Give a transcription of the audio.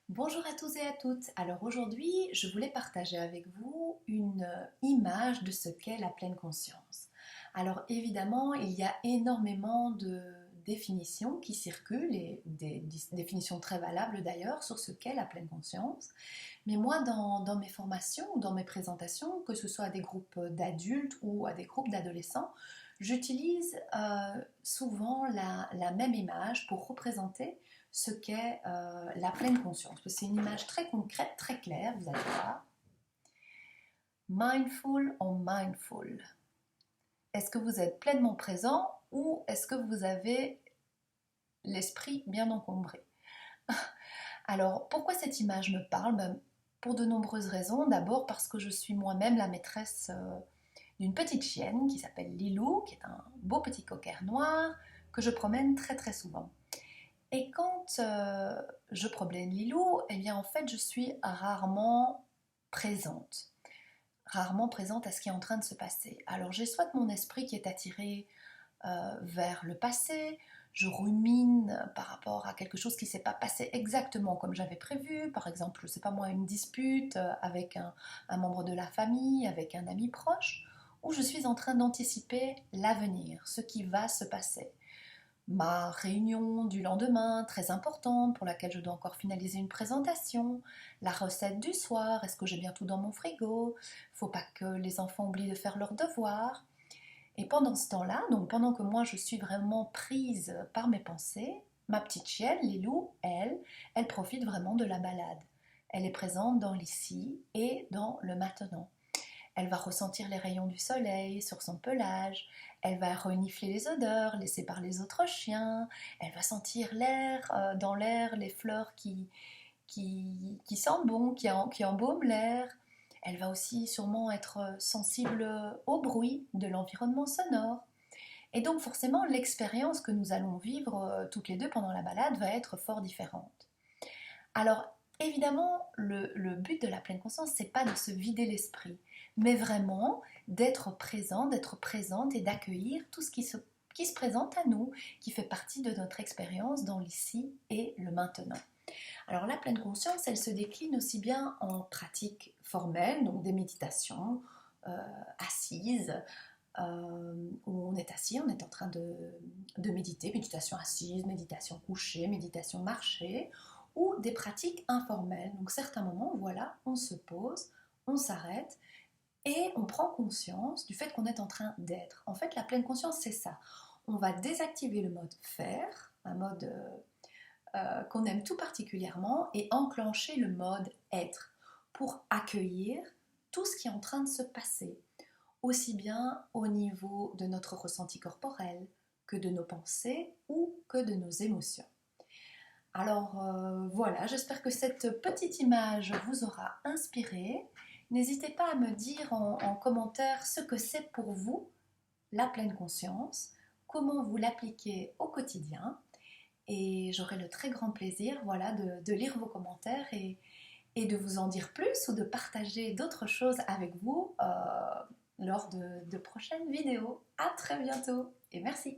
Bonjour à tous et à toutes. Alors aujourd'hui, je voulais partager avec vous une image de ce qu'est la pleine conscience. Alors évidemment, il y a énormément de définitions qui circulent et des définitions très valables d'ailleurs sur ce qu'est la pleine conscience. Mais moi, dans mes formations ou dans mes présentations, que ce soit à des groupes d'adultes ou à des groupes d'adolescents, j'utilise souvent la même image pour représenter ce qu'est la pleine conscience. C'est une image très concrète, très claire, vous allez voir. Mindful or mindful. Est-ce que vous êtes pleinement présent ou est-ce que vous avez l'esprit bien encombré? Alors, pourquoi cette image me parle? Pour de nombreuses raisons. D'abord parce que je suis moi-même la maîtresse d'une petite chienne qui s'appelle Lilou, qui est un beau petit cocker noir que je promène très très souvent. Et quand je promène Lilou, eh bien en fait je suis rarement présente à ce qui est en train de se passer. Alors j'ai soit mon esprit qui est attiré vers le passé, je rumine par rapport à quelque chose qui ne s'est pas passé exactement comme j'avais prévu, par exemple, je ne sais pas moi, une dispute avec un membre de la famille, avec un ami proche, ou je suis en train d'anticiper l'avenir, ce qui va se passer. Ma réunion du lendemain, très importante, pour laquelle je dois encore finaliser une présentation, la recette du soir, est-ce que j'ai bien tout dans mon frigo, faut pas que les enfants oublient de faire leurs devoirs. Et pendant ce temps-là, donc pendant que moi je suis vraiment prise par mes pensées, ma petite chienne, Lilou, elle profite vraiment de la balade. Elle est présente dans l'ici et dans le maintenant. Elle va ressentir les rayons du soleil sur son pelage, elle va renifler les odeurs laissées par les autres chiens, elle va sentir l'air, dans l'air, les fleurs qui sentent bon, qui embaument l'air. Elle va aussi sûrement être sensible au bruit de l'environnement sonore. Et donc forcément, l'expérience que nous allons vivre toutes les deux pendant la balade va être fort différente. Alors évidemment, le but de la pleine conscience, c'est pas de se vider l'esprit, mais vraiment d'être présent, d'être présente et d'accueillir tout ce qui se présente à nous, qui fait partie de notre expérience dans l'ici et le maintenant. Alors la pleine conscience, elle se décline aussi bien en pratiques formelles, donc des méditations assises, où on est assis, on est en train de méditer, méditation assise, méditation couchée, méditation marchée, ou des pratiques informelles. Donc certains moments, voilà, on se pose, on s'arrête et on prend conscience du fait qu'on est en train d'être. En fait, la pleine conscience, c'est ça. On va désactiver le mode faire, un mode qu'on aime tout particulièrement, et enclencher le mode être pour accueillir tout ce qui est en train de se passer, aussi bien au niveau de notre ressenti corporel que de nos pensées ou que de nos émotions. Alors voilà, j'espère que cette petite image vous aura inspiré. N'hésitez pas à me dire en commentaire ce que c'est pour vous, la pleine conscience, comment vous l'appliquez au quotidien. Et j'aurai le très grand plaisir voilà, de lire vos commentaires et de vous en dire plus ou de partager d'autres choses avec vous lors de prochaines vidéos. À très bientôt et merci.